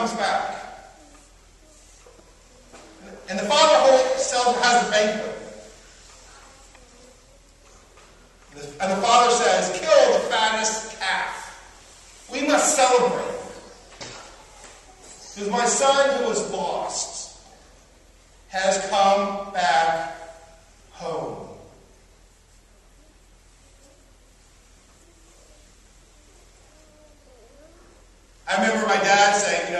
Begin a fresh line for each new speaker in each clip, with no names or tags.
comes back. And the father has a banquet. And the father says, kill the fattest calf. We must celebrate. Because my son who was lost has come back home. I remember my dad saying,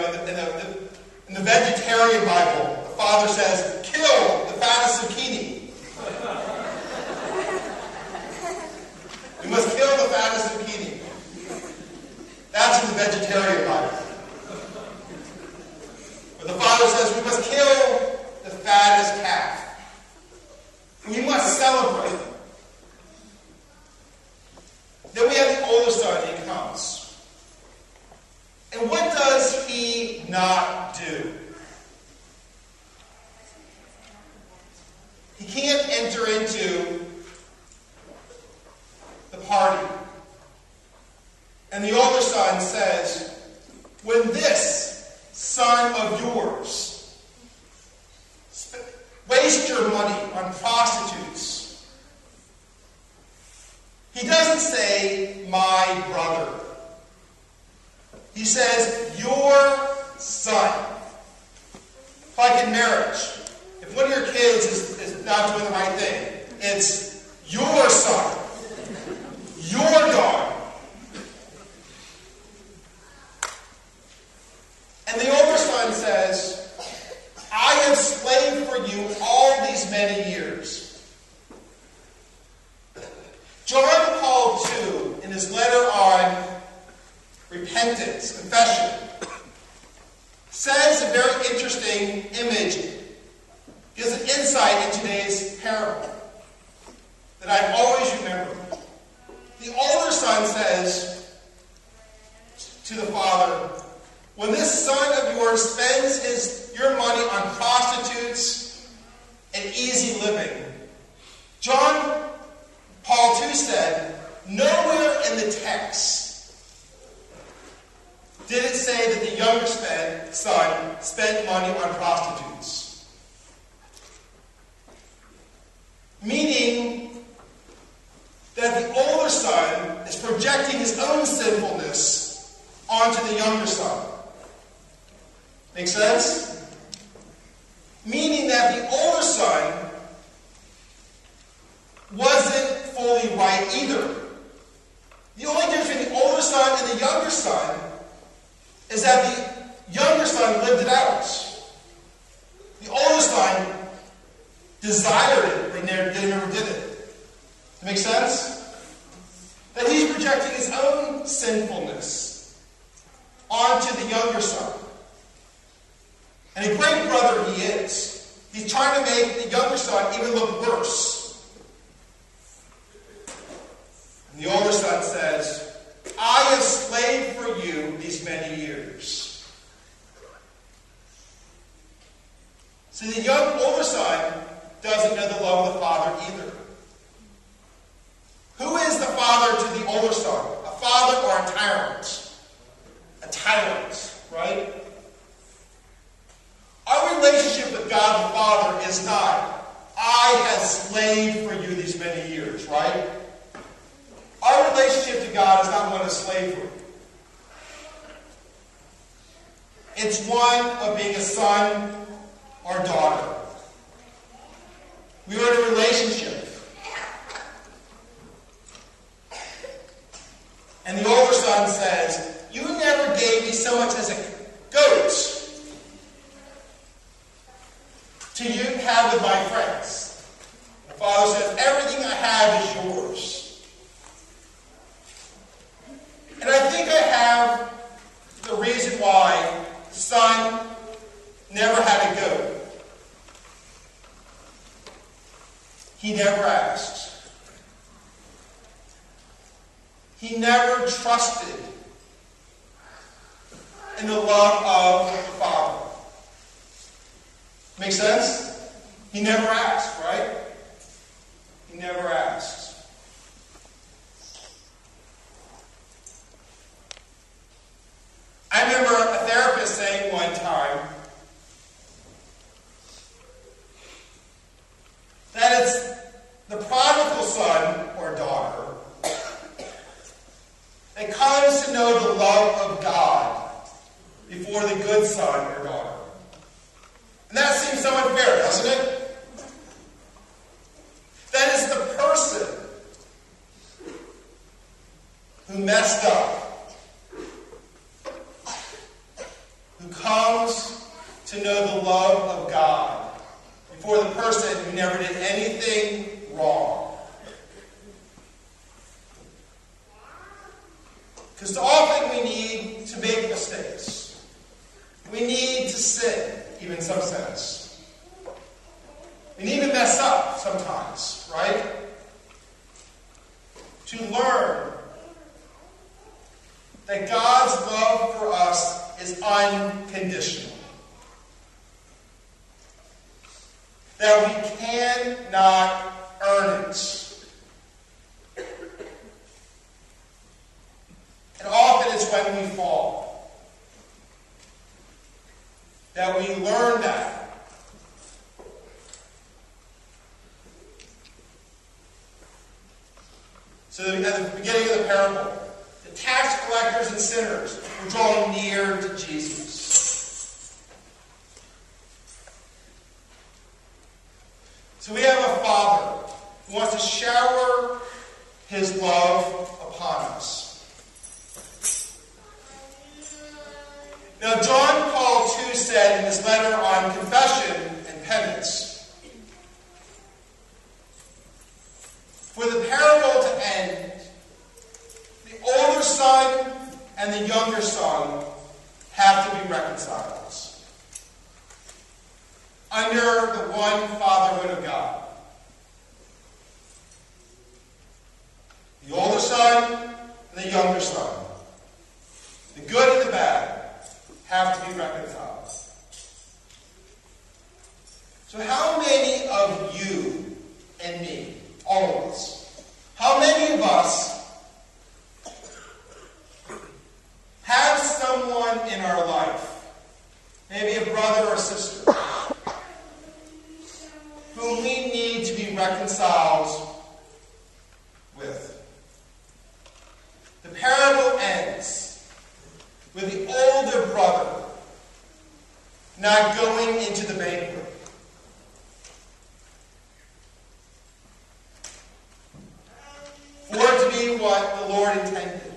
in the vegetarian Bible, the father says, kill the fattest zucchini. We must kill the fattest zucchini. That's in the vegetarian Bible. But the father says, we must kill the fattest calf. We must celebrate. Then we have the older son, he comes. And what does he not do? He can't enter into the party. And the older son says, when this son of yours waste your money on prostitutes, he doesn't say, my brother. He says, your son. Like in marriage, if one of your kids is not doing the right thing, it's your son, your daughter. And the older son says, I have slaved for you all these many years. John Paul II, in his letter on repentance, confession, says a very interesting image, gives an insight in today's parable that I've always remembered. The older son says to the father, when this son of yours spends your money on prostitutes and easy living, John Paul II said, nowhere in the text did it say that the younger son spent money on prostitutes. Meaning that the older son is projecting his own sinfulness onto the younger son. Make sense? Meaning that the older son wasn't fully right either. The only difference between the older son and the younger son is that the younger son lived it out. The older son desired it, but they never did it. That make sense? That he's projecting his own sinfulness onto the younger son. And a great brother he is. He's trying to make the younger son even look worse. And the older son says, I have slaved for you these many years. So the older son doesn't know the love of the father either. Who is the father to the older son? A father or a tyrant? A tyrant, right? Our relationship with God the Father is not, I have slaved for you these many years, right? Our relationship to God is not one of slavery. It's one of being a son or daughter. We are in a relationship. And the older son says, you never gave me so much as a goat to you have with my friends. The father says, everything I have is yours. And I think I have the reason why the son never had a goat. He never asked. He never trusted in the love of the Father. Make sense? He never asked, right? He never asked. I remember a therapist saying once, comes to know the love of God before the good son or daughter. And that seems so unfair, doesn't it? That is the person who messed up, who comes to know the love of God before the person who never did anything wrong. Because often we need to make mistakes. We need to sin, even in some sense. We need to mess up sometimes, right? To learn that God's love for us is unconditional. That we cannot earn it. And often it's when we fall that we learn that. So at the beginning of the parable, the tax collectors and sinners were drawing near to Jesus. So we have a Father who wants to shower his love upon us. Now, John Paul II said in his letter on confession and penance, for the parable to end, the older son and the younger son have to be reconciled under the one fatherhood of God. The older son and the younger son, the good and the bad, have to be reconciled. So how many of you and me, all of us, how many of us have someone in our life, maybe a brother or sister, whom we need to be reconciled with? The parable ends with the older brother not going into the banquet. For it to be what the Lord intended.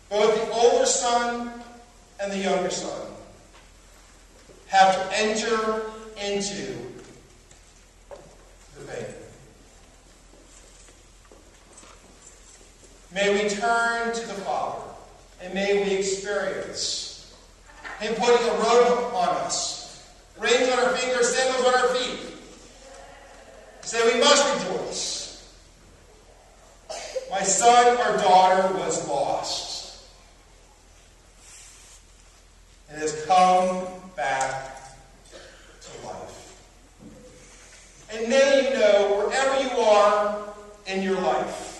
Both the older son and the younger son have to enter into the banquet. May we turn to the Father, and may we experience him putting a robe on us, rings on our fingers, sandals on our feet. Say we must rejoice. My son or daughter was lost and has come back to life. And may you know, wherever you are in your life,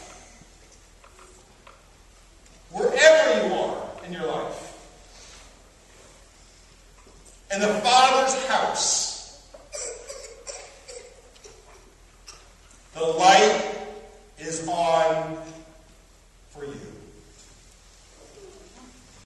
wherever you are in your life, in the Father's house,